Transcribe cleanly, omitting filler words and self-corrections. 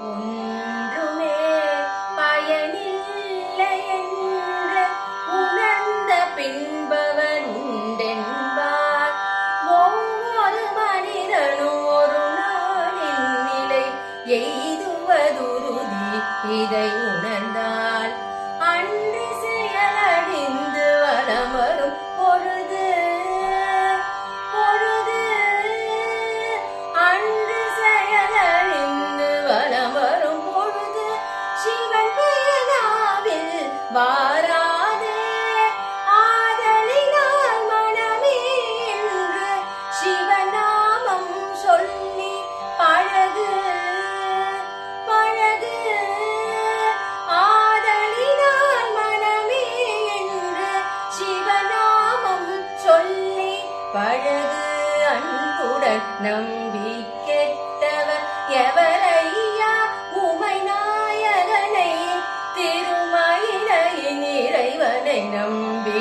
ஒன்றுமே பயனில்லை என்று உணர்ந்த பின்பவர் உண்டென்பார். ஒவ்வொரு மனிதனும் ஒரு நாளின் நிலை எய்துவதுருதி. இதை உணர்ந்தால் அன்றி செயலடிந்து வலம் வரும் பொழுது அன்று செயலறிந்து வலம் வரும் பொழுது சிவன் பேராவில் வாராதே. ஆதலினால் மனமே என்று சிவநாமம் சொல்லி பழகு பழகு. ஆதலினால் மனமே என்று சிவநாமம் சொல்லி பழகு. அன்புடன் நம்பி கெட்டவர் எவரையா உமை நாயகனை திருமயிலையின் இறைவனை நம்பி